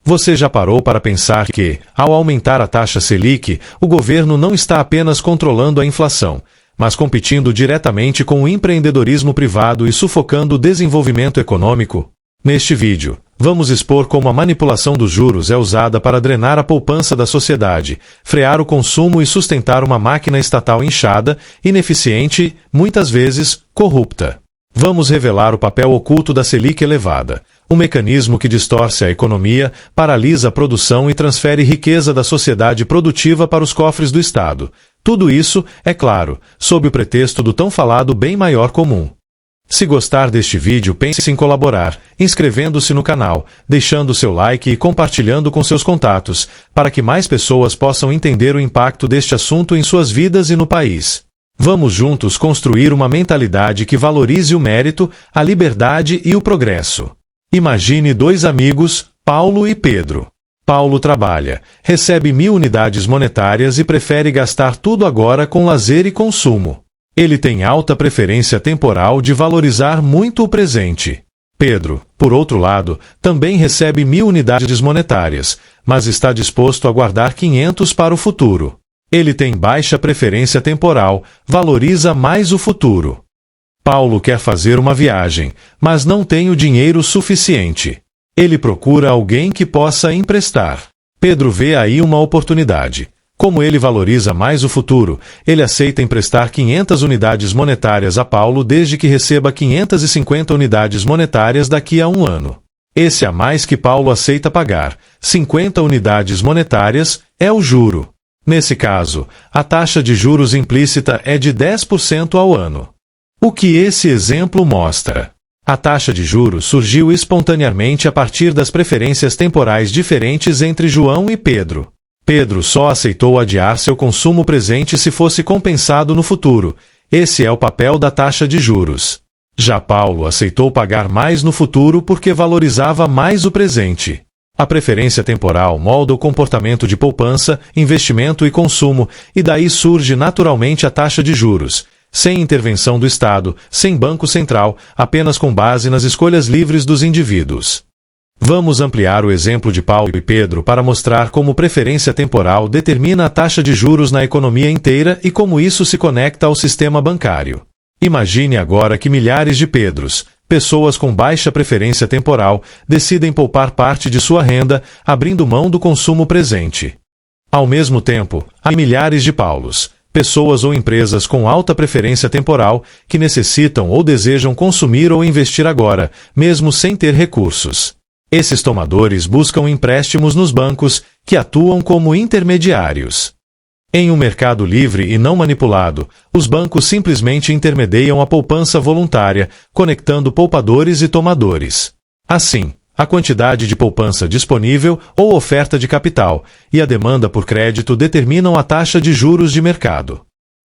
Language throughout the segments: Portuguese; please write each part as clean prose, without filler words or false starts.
Você já parou para pensar que, ao aumentar a taxa Selic, o governo não está apenas controlando a inflação, mas competindo diretamente com o empreendedorismo privado e sufocando o desenvolvimento econômico? Neste vídeo, vamos expor como a manipulação dos juros é usada para drenar a poupança da sociedade, frear o consumo e sustentar uma máquina estatal inchada, ineficiente e, muitas vezes, corrupta. Vamos revelar o papel oculto da Selic elevada, um mecanismo que distorce a economia, paralisa a produção e transfere riqueza da sociedade produtiva para os cofres do Estado. Tudo isso, é claro, sob o pretexto do tão falado bem maior comum. Se gostar deste vídeo, pense em colaborar, inscrevendo-se no canal, deixando seu like e compartilhando com seus contatos, para que mais pessoas possam entender o impacto deste assunto em suas vidas e no país. Vamos juntos construir uma mentalidade que valorize o mérito, a liberdade e o progresso. Imagine dois amigos, Paulo e Pedro. Paulo trabalha, recebe 1000 unidades monetárias e prefere gastar tudo agora com lazer e consumo. Ele tem alta preferência temporal de valorizar muito o presente. Pedro, por outro lado, também recebe 1000 unidades monetárias, mas está disposto a guardar 500 para o futuro. Ele tem baixa preferência temporal, valoriza mais o futuro. Paulo quer fazer uma viagem, mas não tem o dinheiro suficiente. Ele procura alguém que possa emprestar. Pedro vê aí uma oportunidade. Como ele valoriza mais o futuro, ele aceita emprestar 500 unidades monetárias a Paulo desde que receba 550 unidades monetárias daqui a um ano. Esse a mais que Paulo aceita pagar, 50 unidades monetárias, é o juro. Nesse caso, a taxa de juros implícita é de 10% ao ano. O que esse exemplo mostra? A taxa de juros surgiu espontaneamente a partir das preferências temporais diferentes entre João e Pedro. Pedro só aceitou adiar seu consumo presente se fosse compensado no futuro. Esse é o papel da taxa de juros. Já Paulo aceitou pagar mais no futuro porque valorizava mais o presente. A preferência temporal molda o comportamento de poupança, investimento e consumo, e daí surge naturalmente a taxa de juros, sem intervenção do Estado, sem Banco Central, apenas com base nas escolhas livres dos indivíduos. Vamos ampliar o exemplo de Paulo e Pedro para mostrar como preferência temporal determina a taxa de juros na economia inteira e como isso se conecta ao sistema bancário. Imagine agora que milhares de Pedros, pessoas com baixa preferência temporal, decidem poupar parte de sua renda, abrindo mão do consumo presente. Ao mesmo tempo, há milhares de Paulos, pessoas ou empresas com alta preferência temporal, que necessitam ou desejam consumir ou investir agora, mesmo sem ter recursos. Esses tomadores buscam empréstimos nos bancos, que atuam como intermediários. Em um mercado livre e não manipulado, os bancos simplesmente intermediam a poupança voluntária, conectando poupadores e tomadores. Assim, a quantidade de poupança disponível ou oferta de capital e a demanda por crédito determinam a taxa de juros de mercado.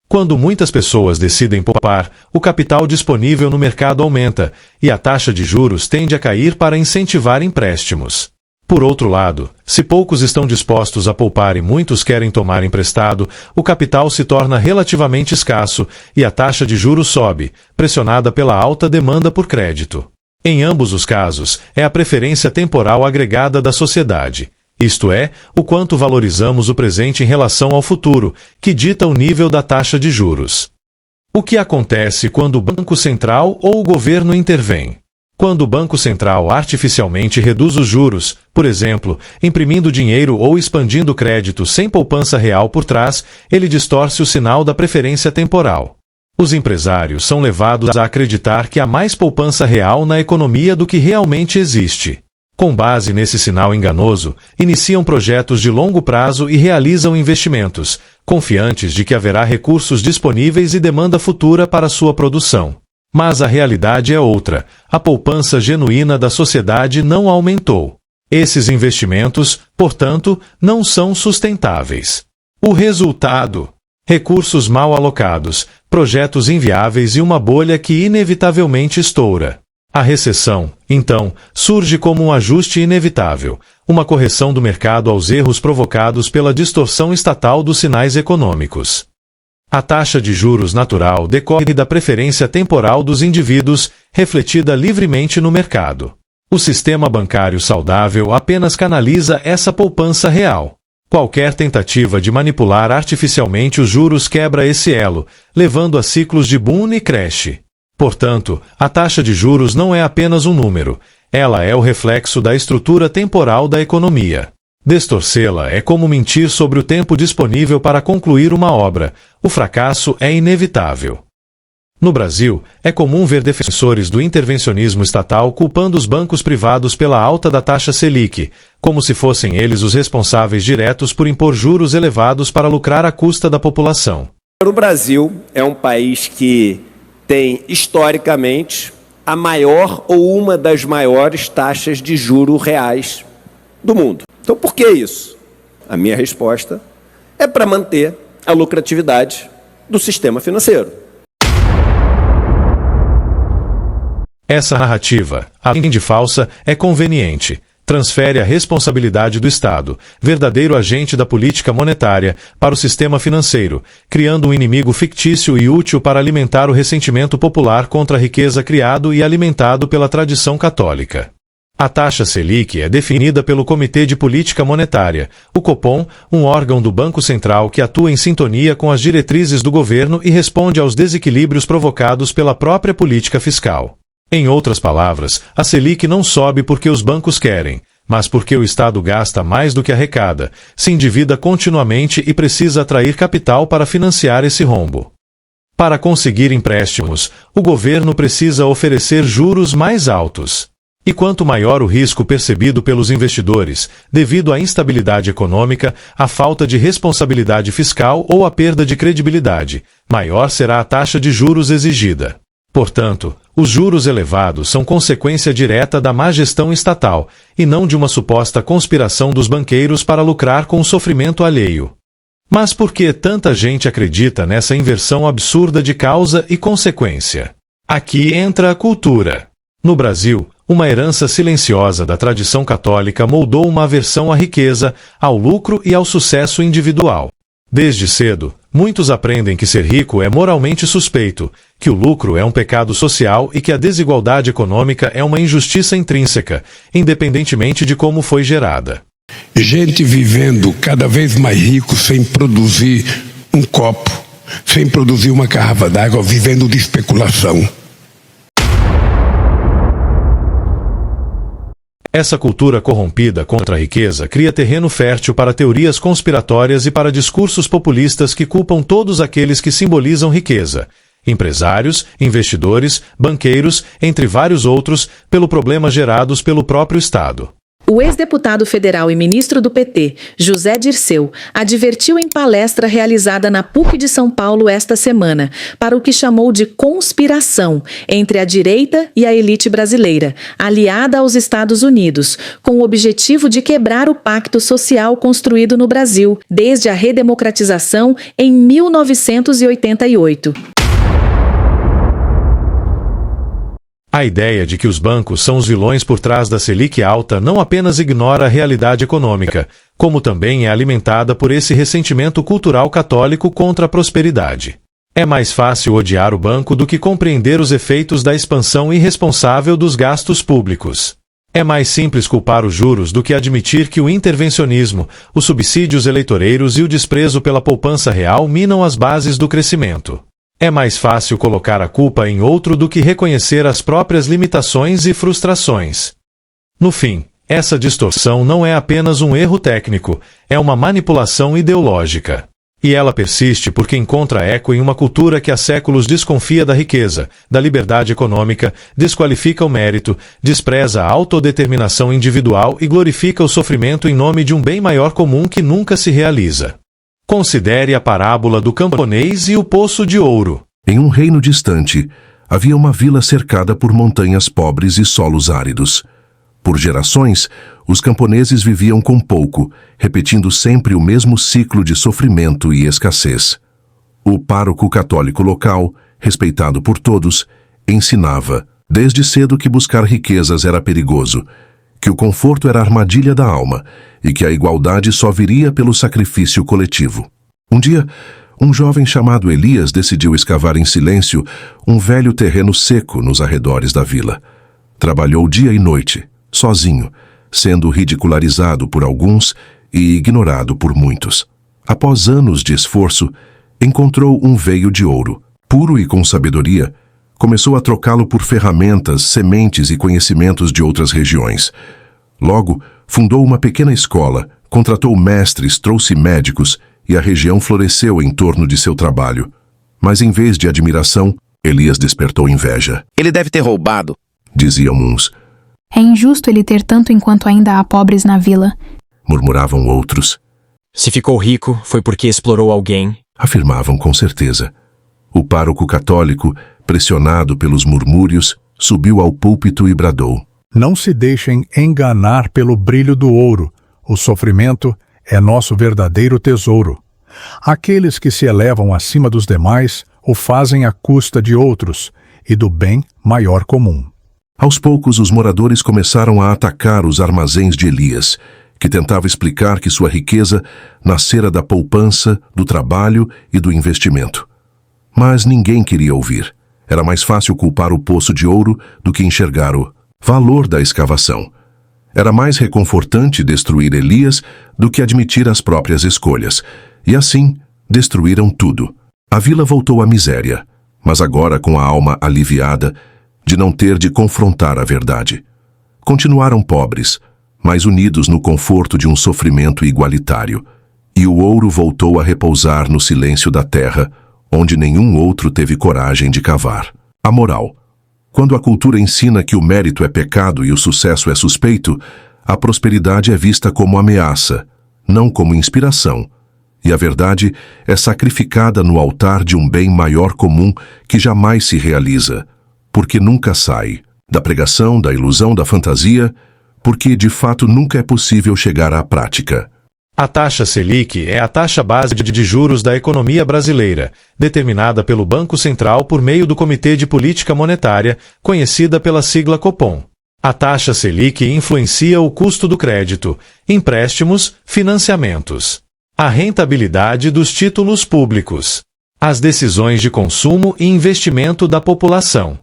Quando muitas pessoas decidem poupar, o capital disponível no mercado aumenta, e a taxa de juros tende a cair para incentivar empréstimos. Por outro lado, se poucos estão dispostos a poupar e muitos querem tomar emprestado, o capital se torna relativamente escasso, e a taxa de juros sobe, pressionada pela alta demanda por crédito. Em ambos os casos, é a preferência temporal agregada da sociedade. Isto é, o quanto valorizamos o presente em relação ao futuro, que dita o nível da taxa de juros. O que acontece quando o Banco Central ou o governo intervém? Quando o Banco Central artificialmente reduz os juros, por exemplo, imprimindo dinheiro ou expandindo crédito sem poupança real por trás, ele distorce o sinal da preferência temporal. Os empresários são levados a acreditar que há mais poupança real na economia do que realmente existe. Com base nesse sinal enganoso, iniciam projetos de longo prazo e realizam investimentos, confiantes de que haverá recursos disponíveis e demanda futura para sua produção. Mas a realidade é outra. A poupança genuína da sociedade não aumentou. Esses investimentos, portanto, não são sustentáveis. O resultado: recursos mal alocados, projetos inviáveis e uma bolha que inevitavelmente estoura. A recessão, então, surge como um ajuste inevitável, uma correção do mercado aos erros provocados pela distorção estatal dos sinais econômicos. A taxa de juros natural decorre da preferência temporal dos indivíduos, refletida livremente no mercado. O sistema bancário saudável apenas canaliza essa poupança real. Qualquer tentativa de manipular artificialmente os juros quebra esse elo, levando a ciclos de boom e crash. Portanto, a taxa de juros não é apenas um número, ela é o reflexo da estrutura temporal da economia. Distorcê-la é como mentir sobre o tempo disponível para concluir uma obra. O fracasso é inevitável. No Brasil, é comum ver defensores do intervencionismo estatal culpando os bancos privados pela alta da taxa Selic, como se fossem eles os responsáveis diretos por impor juros elevados para lucrar à custa da população. O Brasil é um país que tem, historicamente, a maior ou uma das maiores taxas de juros reais do mundo. Então, por que isso? A minha resposta é para manter a lucratividade do sistema financeiro. Essa narrativa, além de falsa, é conveniente. Transfere a responsabilidade do Estado, verdadeiro agente da política monetária, para o sistema financeiro, criando um inimigo fictício e útil para alimentar o ressentimento popular contra a riqueza criado e alimentado pela tradição católica. A taxa Selic é definida pelo Comitê de Política Monetária, o Copom, um órgão do Banco Central que atua em sintonia com as diretrizes do governo e responde aos desequilíbrios provocados pela própria política fiscal. Em outras palavras, a Selic não sobe porque os bancos querem, mas porque o Estado gasta mais do que arrecada, se endivida continuamente e precisa atrair capital para financiar esse rombo. Para conseguir empréstimos, o governo precisa oferecer juros mais altos. E quanto maior o risco percebido pelos investidores, devido à instabilidade econômica, à falta de responsabilidade fiscal ou à perda de credibilidade, maior será a taxa de juros exigida. Portanto, os juros elevados são consequência direta da má gestão estatal, e não de uma suposta conspiração dos banqueiros para lucrar com o sofrimento alheio. Mas por que tanta gente acredita nessa inversão absurda de causa e consequência? Aqui entra a cultura. No Brasil, uma herança silenciosa da tradição católica moldou uma aversão à riqueza, ao lucro e ao sucesso individual. Desde cedo, muitos aprendem que ser rico é moralmente suspeito, que o lucro é um pecado social e que a desigualdade econômica é uma injustiça intrínseca, independentemente de como foi gerada. Gente vivendo cada vez mais rico sem produzir um copo, sem produzir uma garrafa d'água, vivendo de especulação. Essa cultura corrompida contra a riqueza cria terreno fértil para teorias conspiratórias e para discursos populistas que culpam todos aqueles que simbolizam riqueza, empresários, investidores, banqueiros, entre vários outros, pelo problema gerados pelo próprio Estado. O ex-deputado federal e ministro do PT, José Dirceu, advertiu em palestra realizada na PUC de São Paulo esta semana para o que chamou de conspiração entre a direita e a elite brasileira, aliada aos Estados Unidos, com o objetivo de quebrar o pacto social construído no Brasil desde a redemocratização em 1988. A ideia de que os bancos são os vilões por trás da Selic alta não apenas ignora a realidade econômica, como também é alimentada por esse ressentimento cultural católico contra a prosperidade. É mais fácil odiar o banco do que compreender os efeitos da expansão irresponsável dos gastos públicos. É mais simples culpar os juros do que admitir que o intervencionismo, os subsídios eleitoreiros e o desprezo pela poupança real minam as bases do crescimento. É mais fácil colocar a culpa em outro do que reconhecer as próprias limitações e frustrações. No fim, essa distorção não é apenas um erro técnico, é uma manipulação ideológica. E ela persiste porque encontra eco em uma cultura que há séculos desconfia da riqueza, da liberdade econômica, desqualifica o mérito, despreza a autodeterminação individual e glorifica o sofrimento em nome de um bem maior comum que nunca se realiza. Considere a parábola do camponês e o poço de ouro. Em um reino distante, havia uma vila cercada por montanhas pobres e solos áridos. Por gerações, os camponeses viviam com pouco, repetindo sempre o mesmo ciclo de sofrimento e escassez. O pároco católico local, respeitado por todos, ensinava, desde cedo, que buscar riquezas era perigoso, que o conforto era a armadilha da alma e que a igualdade só viria pelo sacrifício coletivo. Um dia, um jovem chamado Elias decidiu escavar em silêncio um velho terreno seco nos arredores da vila. Trabalhou dia e noite, sozinho, sendo ridicularizado por alguns e ignorado por muitos. Após anos de esforço, encontrou um veio de ouro. Puro e com sabedoria, começou a trocá-lo por ferramentas, sementes e conhecimentos de outras regiões. Logo, fundou uma pequena escola, contratou mestres, trouxe médicos e a região floresceu em torno de seu trabalho. Mas em vez de admiração, Elias despertou inveja. Ele deve ter roubado, diziam uns. É injusto ele ter tanto enquanto ainda há pobres na vila, Murmuravam outros. Se ficou rico, foi porque explorou alguém. Afirmavam com certeza. O pároco católico, pressionado pelos murmúrios, subiu ao púlpito e bradou. Não se deixem enganar pelo brilho do ouro. O sofrimento é nosso verdadeiro tesouro. Aqueles que se elevam acima dos demais o fazem à custa de outros e do bem maior comum. Aos poucos, os moradores começaram a atacar os armazéns de Elias, que tentava explicar que sua riqueza nascera da poupança, do trabalho e do investimento. Mas ninguém queria ouvir. Era mais fácil culpar o poço de ouro do que enxergar o valor da escavação. Era mais reconfortante destruir Elias do que admitir as próprias escolhas. E assim, destruíram tudo. A vila voltou à miséria, mas agora com a alma aliviada de não ter de confrontar a verdade. Continuaram pobres, mas unidos no conforto de um sofrimento igualitário. E o ouro voltou a repousar no silêncio da terra, onde nenhum outro teve coragem de cavar. A moral. Quando a cultura ensina que o mérito é pecado e o sucesso é suspeito, a prosperidade é vista como ameaça, não como inspiração. E a verdade é sacrificada no altar de um bem maior comum que jamais se realiza, porque nunca sai. Da pregação, da ilusão, da fantasia, porque de fato nunca é possível chegar à prática. A taxa Selic é a taxa básica de juros da economia brasileira, determinada pelo Banco Central por meio do Comitê de Política Monetária, conhecida pela sigla Copom. A taxa Selic influencia o custo do crédito, empréstimos, financiamentos, a rentabilidade dos títulos públicos, as decisões de consumo e investimento da população.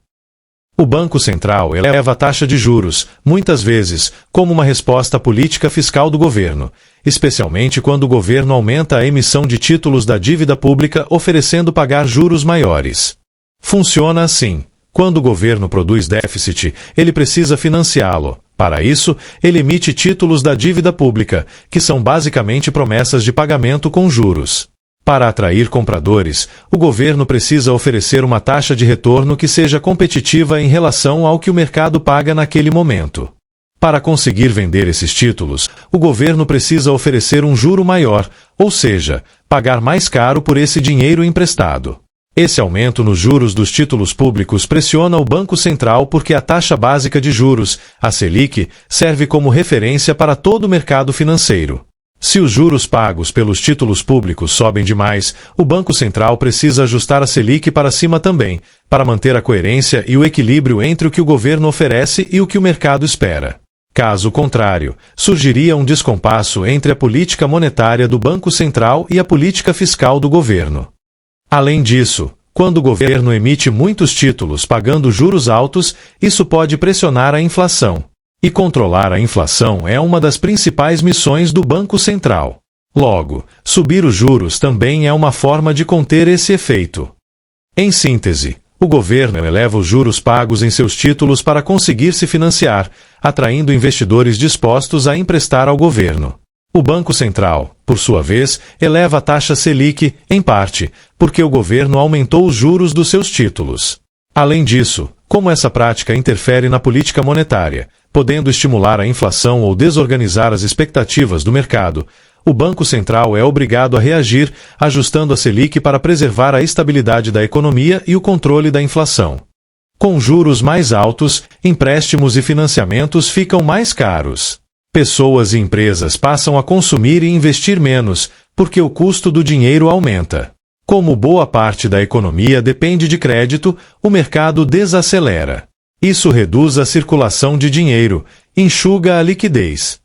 O Banco Central eleva a taxa de juros, muitas vezes, como uma resposta à política fiscal do governo, especialmente quando o governo aumenta a emissão de títulos da dívida pública oferecendo pagar juros maiores. Funciona assim. Quando o governo produz déficit, ele precisa financiá-lo. Para isso, ele emite títulos da dívida pública, que são basicamente promessas de pagamento com juros. Para atrair compradores, o governo precisa oferecer uma taxa de retorno que seja competitiva em relação ao que o mercado paga naquele momento. Para conseguir vender esses títulos, o governo precisa oferecer um juro maior, ou seja, pagar mais caro por esse dinheiro emprestado. Esse aumento nos juros dos títulos públicos pressiona o Banco Central porque a taxa básica de juros, a Selic, serve como referência para todo o mercado financeiro. Se os juros pagos pelos títulos públicos sobem demais, o Banco Central precisa ajustar a Selic para cima também, para manter a coerência e o equilíbrio entre o que o governo oferece e o que o mercado espera. Caso contrário, surgiria um descompasso entre a política monetária do Banco Central e a política fiscal do governo. Além disso, quando o governo emite muitos títulos pagando juros altos, isso pode pressionar a inflação. E controlar a inflação é uma das principais missões do Banco Central. Logo, subir os juros também é uma forma de conter esse efeito. Em síntese, o governo eleva os juros pagos em seus títulos para conseguir se financiar, atraindo investidores dispostos a emprestar ao governo. O Banco Central, por sua vez, eleva a taxa Selic, em parte, porque o governo aumentou os juros dos seus títulos. Além disso, como essa prática interfere na política monetária, podendo estimular a inflação ou desorganizar as expectativas do mercado, o Banco Central é obrigado a reagir, ajustando a Selic para preservar a estabilidade da economia e o controle da inflação. Com juros mais altos, empréstimos e financiamentos ficam mais caros. Pessoas e empresas passam a consumir e investir menos, porque o custo do dinheiro aumenta. Como boa parte da economia depende de crédito, o mercado desacelera. Isso reduz a circulação de dinheiro, enxuga a liquidez.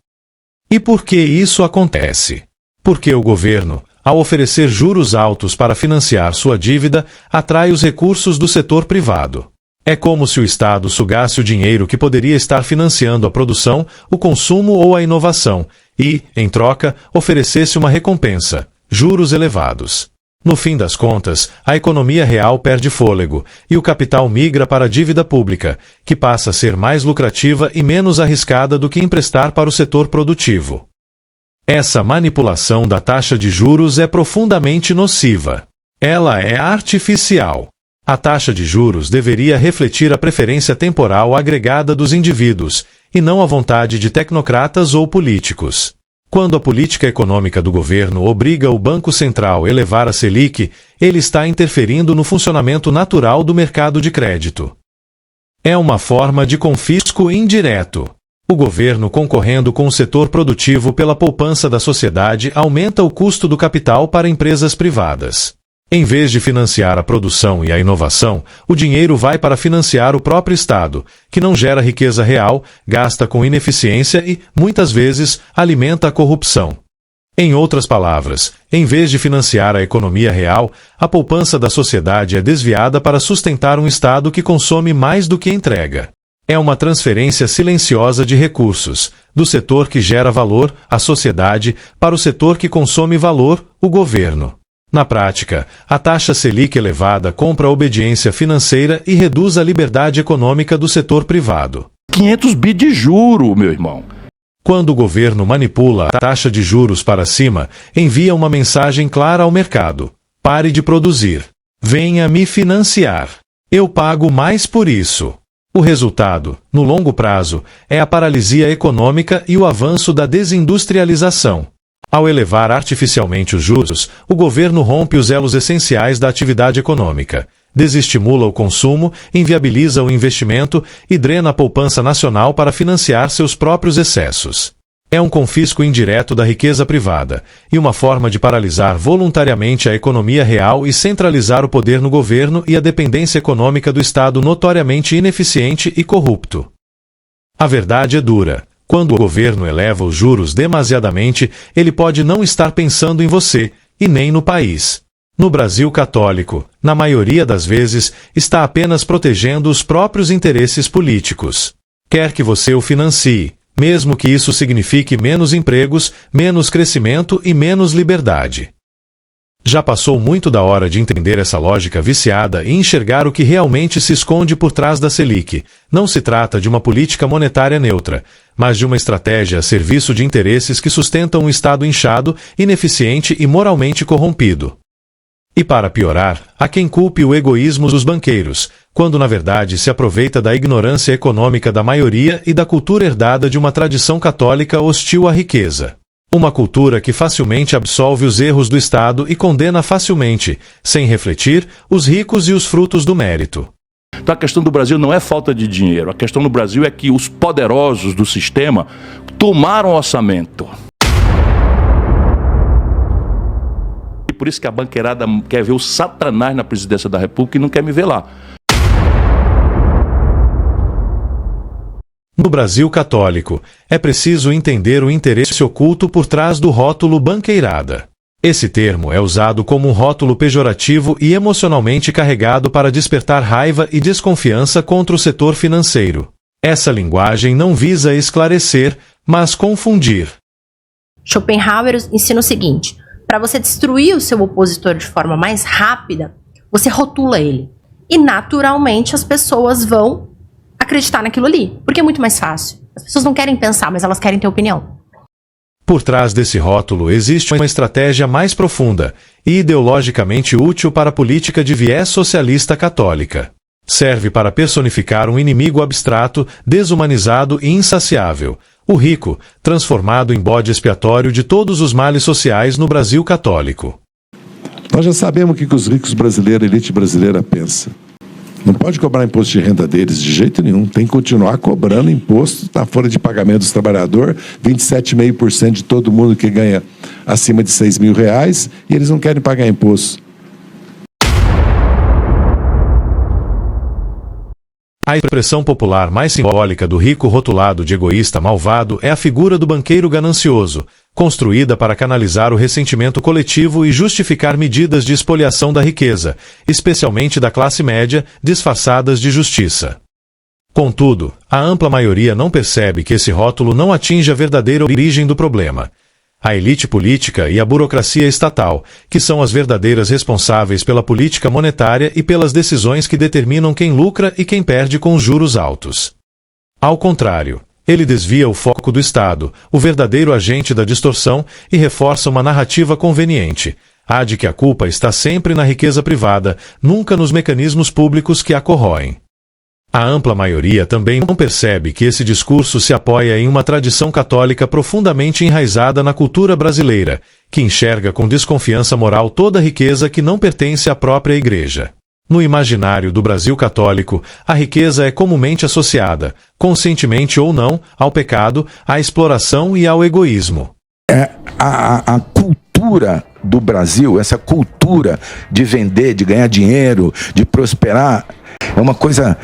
E por que isso acontece? Porque o governo, ao oferecer juros altos para financiar sua dívida, atrai os recursos do setor privado. É como se o Estado sugasse o dinheiro que poderia estar financiando a produção, o consumo ou a inovação e, em troca, oferecesse uma recompensa, juros elevados. No fim das contas, a economia real perde fôlego e o capital migra para a dívida pública, que passa a ser mais lucrativa e menos arriscada do que emprestar para o setor produtivo. Essa manipulação da taxa de juros é profundamente nociva. Ela é artificial. A taxa de juros deveria refletir a preferência temporal agregada dos indivíduos, e não a vontade de tecnocratas ou políticos. Quando a política econômica do governo obriga o Banco Central a elevar a Selic, ele está interferindo no funcionamento natural do mercado de crédito. É uma forma de confisco indireto. O governo, concorrendo com o setor produtivo pela poupança da sociedade, aumenta o custo do capital para empresas privadas. Em vez de financiar a produção e a inovação, o dinheiro vai para financiar o próprio Estado, que não gera riqueza real, gasta com ineficiência e, muitas vezes, alimenta a corrupção. Em outras palavras, em vez de financiar a economia real, a poupança da sociedade é desviada para sustentar um Estado que consome mais do que entrega. É uma transferência silenciosa de recursos, do setor que gera valor, a sociedade, para o setor que consome valor, o governo. Na prática, a taxa Selic elevada compra a obediência financeira e reduz a liberdade econômica do setor privado. 500 bi de juro, meu irmão. Quando o governo manipula a taxa de juros para cima, envia uma mensagem clara ao mercado: pare de produzir. Venha me financiar. Eu pago mais por isso. O resultado, no longo prazo, é a paralisia econômica e o avanço da desindustrialização. Ao elevar artificialmente os juros, o governo rompe os elos essenciais da atividade econômica, desestimula o consumo, inviabiliza o investimento e drena a poupança nacional para financiar seus próprios excessos. É um confisco indireto da riqueza privada e uma forma de paralisar voluntariamente a economia real e centralizar o poder no governo e a dependência econômica do Estado notoriamente ineficiente e corrupto. A verdade é dura. Quando o governo eleva os juros demasiadamente, ele pode não estar pensando em você, e nem no país. No Brasil católico, na maioria das vezes, está apenas protegendo os próprios interesses políticos. Quer que você o financie, mesmo que isso signifique menos empregos, menos crescimento e menos liberdade. Já passou muito da hora de entender essa lógica viciada e enxergar o que realmente se esconde por trás da Selic. Não se trata de uma política monetária neutra, mas de uma estratégia a serviço de interesses que sustentam um Estado inchado, ineficiente e moralmente corrompido. E para piorar, há quem culpe o egoísmo dos banqueiros, quando na verdade se aproveita da ignorância econômica da maioria e da cultura herdada de uma tradição católica hostil à riqueza. Uma cultura que facilmente absolve os erros do Estado e condena facilmente, sem refletir, os ricos e os frutos do mérito. Então a questão do Brasil não é falta de dinheiro. A questão do Brasil é que os poderosos do sistema tomaram o orçamento. E por isso que a banqueirada quer ver o Satanás na presidência da República e não quer me ver lá. No Brasil católico, é preciso entender o interesse oculto por trás do rótulo banqueirada. Esse termo é usado como um rótulo pejorativo e emocionalmente carregado para despertar raiva e desconfiança contra o setor financeiro. Essa linguagem não visa esclarecer, mas confundir. Schopenhauer ensina o seguinte: para você destruir o seu opositor de forma mais rápida, você rotula ele. E naturalmente as pessoas vão acreditar naquilo ali, porque é muito mais fácil. As pessoas não querem pensar, mas elas querem ter opinião. Por trás desse rótulo existe uma estratégia mais profunda e ideologicamente útil para a política de viés socialista católica. Serve para personificar um inimigo abstrato, desumanizado e insaciável, o rico, transformado em bode expiatório de todos os males sociais no Brasil católico. Nós já sabemos o que os ricos brasileiros, a elite brasileira pensa. Não pode cobrar imposto de renda deles de jeito nenhum. Tem que continuar cobrando imposto na folha de pagamento dos trabalhadores, 27,5% de todo mundo que ganha acima de R$6.000, e eles não querem pagar imposto. A expressão popular mais simbólica do rico rotulado de egoísta malvado é a figura do banqueiro ganancioso, construída para canalizar o ressentimento coletivo e justificar medidas de espoliação da riqueza, especialmente da classe média, disfarçadas de justiça. Contudo, a ampla maioria não percebe que esse rótulo não atinge a verdadeira origem do problema. A elite política e a burocracia estatal, que são as verdadeiras responsáveis pela política monetária e pelas decisões que determinam quem lucra e quem perde com os juros altos. Ao contrário, ele desvia o foco do Estado, o verdadeiro agente da distorção, e reforça uma narrativa conveniente, a de que a culpa está sempre na riqueza privada, nunca nos mecanismos públicos que a corroem. A ampla maioria também não percebe que esse discurso se apoia em uma tradição católica profundamente enraizada na cultura brasileira, que enxerga com desconfiança moral toda riqueza que não pertence à própria Igreja. No imaginário do Brasil católico, a riqueza é comumente associada, conscientemente ou não, ao pecado, à exploração e ao egoísmo. A cultura do Brasil, essa cultura de vender, de ganhar dinheiro, de prosperar, é uma coisa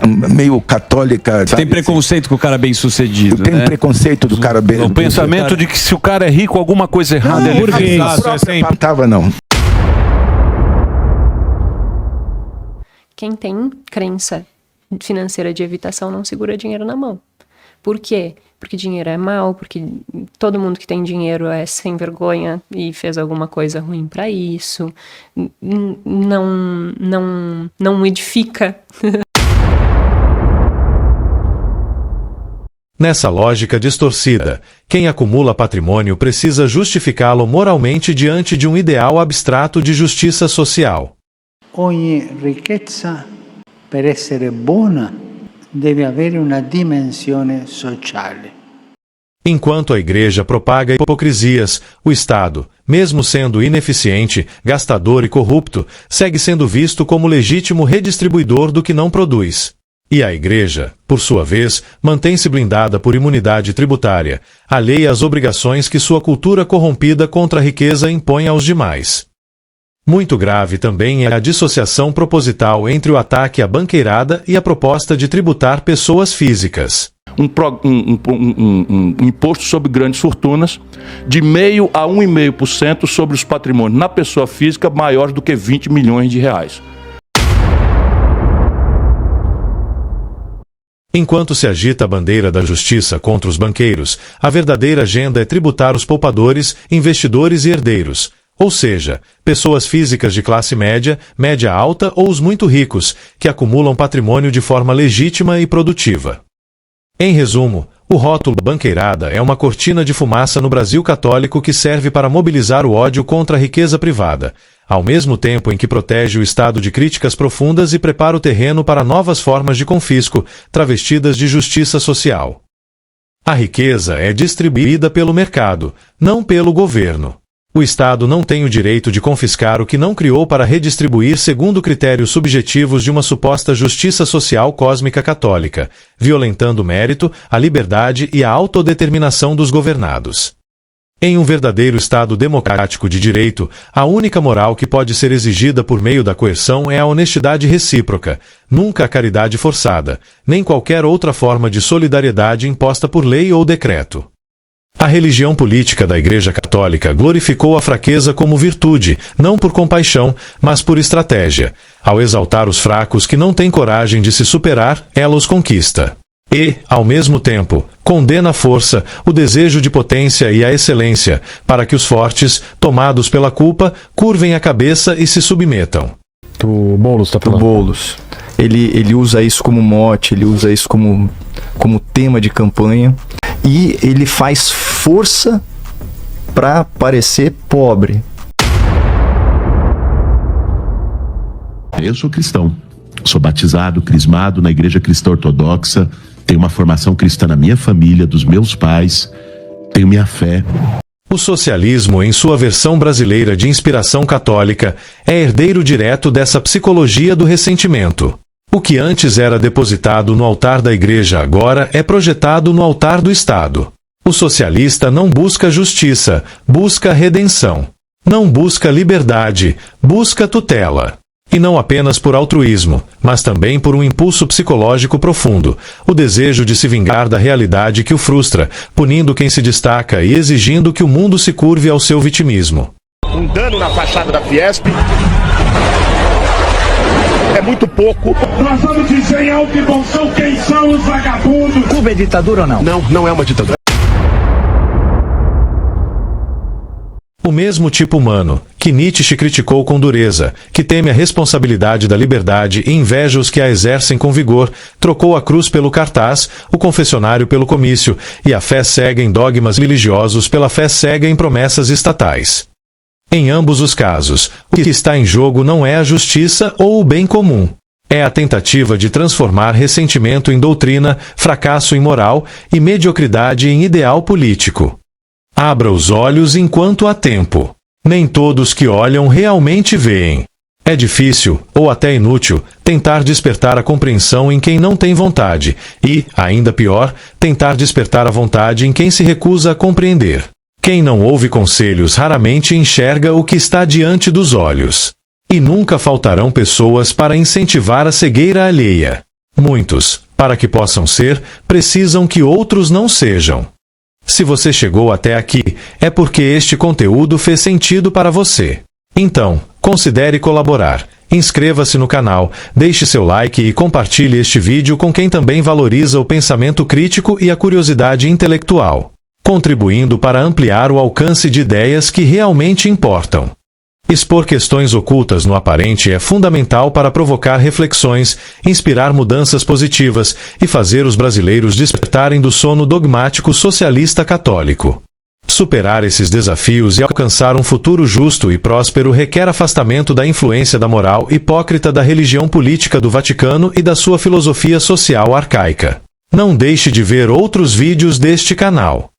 meio católica. Tem preconceito com o cara bem sucedido. Tem preconceito do cara bem sucedido. O pensamento de que se o cara é rico, alguma coisa errada. Não, porque isso tava não. Quem tem crença financeira de evitação não segura dinheiro na mão. Por quê? Porque dinheiro é mal, porque todo mundo que tem dinheiro é sem vergonha e fez alguma coisa ruim para isso. Não edifica. Nessa lógica distorcida, quem acumula patrimônio precisa justificá-lo moralmente diante de um ideal abstrato de justiça social. Ogni ricchezza, per essere buona, deve avere una dimensione sociale. Enquanto a Igreja propaga hipocrisias, o Estado, mesmo sendo ineficiente, gastador e corrupto, segue sendo visto como legítimo redistribuidor do que não produz. E a Igreja, por sua vez, mantém-se blindada por imunidade tributária, alheia às obrigações que sua cultura corrompida contra a riqueza impõe aos demais. Muito grave também é a dissociação proposital entre o ataque à banqueirada e a proposta de tributar pessoas físicas. Um imposto sobre grandes fortunas de 0,5% a 1,5% sobre os patrimônios na pessoa física maiores do que 20 milhões de reais. Enquanto se agita a bandeira da justiça contra os banqueiros, a verdadeira agenda é tributar os poupadores, investidores e herdeiros, ou seja, pessoas físicas de classe média, média alta ou os muito ricos, que acumulam patrimônio de forma legítima e produtiva. Em resumo, o rótulo banqueirada é uma cortina de fumaça no Brasil católico que serve para mobilizar o ódio contra a riqueza privada, ao mesmo tempo em que protege o Estado de críticas profundas e prepara o terreno para novas formas de confisco, travestidas de justiça social. A riqueza é distribuída pelo mercado, não pelo governo. O Estado não tem o direito de confiscar o que não criou para redistribuir segundo critérios subjetivos de uma suposta justiça social cósmica católica, violentando o mérito, a liberdade e a autodeterminação dos governados. Em um verdadeiro Estado democrático de direito, a única moral que pode ser exigida por meio da coerção é a honestidade recíproca, nunca a caridade forçada, nem qualquer outra forma de solidariedade imposta por lei ou decreto. A religião política da Igreja Católica glorificou a fraqueza como virtude, não por compaixão, mas por estratégia. Ao exaltar os fracos que não têm coragem de se superar, ela os conquista. E, ao mesmo tempo, condena a força, o desejo de potência e a excelência, para que os fortes, tomados pela culpa, curvem a cabeça e se submetam. O Boulos tá falando. O Boulos. Ele usa isso como mote, ele usa isso como tema de campanha, e ele faz força para parecer pobre. Eu sou cristão, sou batizado, crismado na Igreja Cristã Ortodoxa, tenho uma formação cristã na minha família, dos meus pais, tenho minha fé. O socialismo, em sua versão brasileira de inspiração católica, é herdeiro direto dessa psicologia do ressentimento. O que antes era depositado no altar da Igreja agora é projetado no altar do Estado. O socialista não busca justiça, busca redenção. Não busca liberdade, busca tutela. E não apenas por altruísmo, mas também por um impulso psicológico profundo, o desejo de se vingar da realidade que o frustra, punindo quem se destaca e exigindo que o mundo se curve ao seu vitimismo. Um dano na fachada da Fiesp é muito pouco. Nós vamos dizer em alto e bom som quem são os vagabundos. Cuba é ditadura ou não? Não, não é uma ditadura. O mesmo tipo humano, que Nietzsche criticou com dureza, que teme a responsabilidade da liberdade e inveja os que a exercem com vigor, trocou a cruz pelo cartaz, o confessionário pelo comício, e a fé cega em dogmas religiosos pela fé cega em promessas estatais. Em ambos os casos, o que está em jogo não é a justiça ou o bem comum. É a tentativa de transformar ressentimento em doutrina, fracasso em moral e mediocridade em ideal político. Abra os olhos enquanto há tempo. Nem todos que olham realmente veem. É difícil, ou até inútil, tentar despertar a compreensão em quem não tem vontade e, ainda pior, tentar despertar a vontade em quem se recusa a compreender. Quem não ouve conselhos raramente enxerga o que está diante dos olhos. E nunca faltarão pessoas para incentivar a cegueira alheia. Muitos, para que possam ser, precisam que outros não sejam. Se você chegou até aqui, é porque este conteúdo fez sentido para você. Então, considere colaborar. Inscreva-se no canal, deixe seu like e compartilhe este vídeo com quem também valoriza o pensamento crítico e a curiosidade intelectual, contribuindo para ampliar o alcance de ideias que realmente importam. Expor questões ocultas no aparente é fundamental para provocar reflexões, inspirar mudanças positivas e fazer os brasileiros despertarem do sono dogmático socialista católico. Superar esses desafios e alcançar um futuro justo e próspero requer afastamento da influência da moral hipócrita da religião política do Vaticano e da sua filosofia social arcaica. Não deixe de ver outros vídeos deste canal.